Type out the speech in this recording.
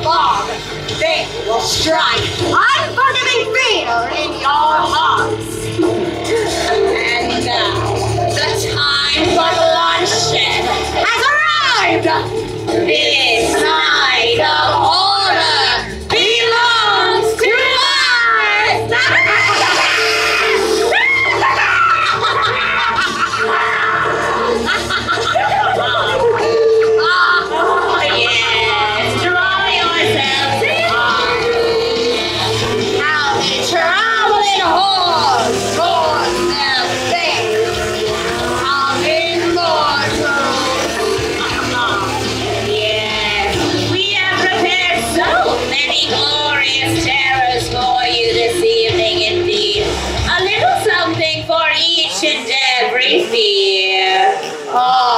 long, they will strike unforgiving fear in your hearts. And now, the time for bloodshed has arrived. This night of order belongs to us. Oh, yes, draw yourselves in. How the traveling hordes towards their fate of immortals. Yes, we have prepared so many glorious terrors for you this evening indeed. A little something for each and every fear. Oh,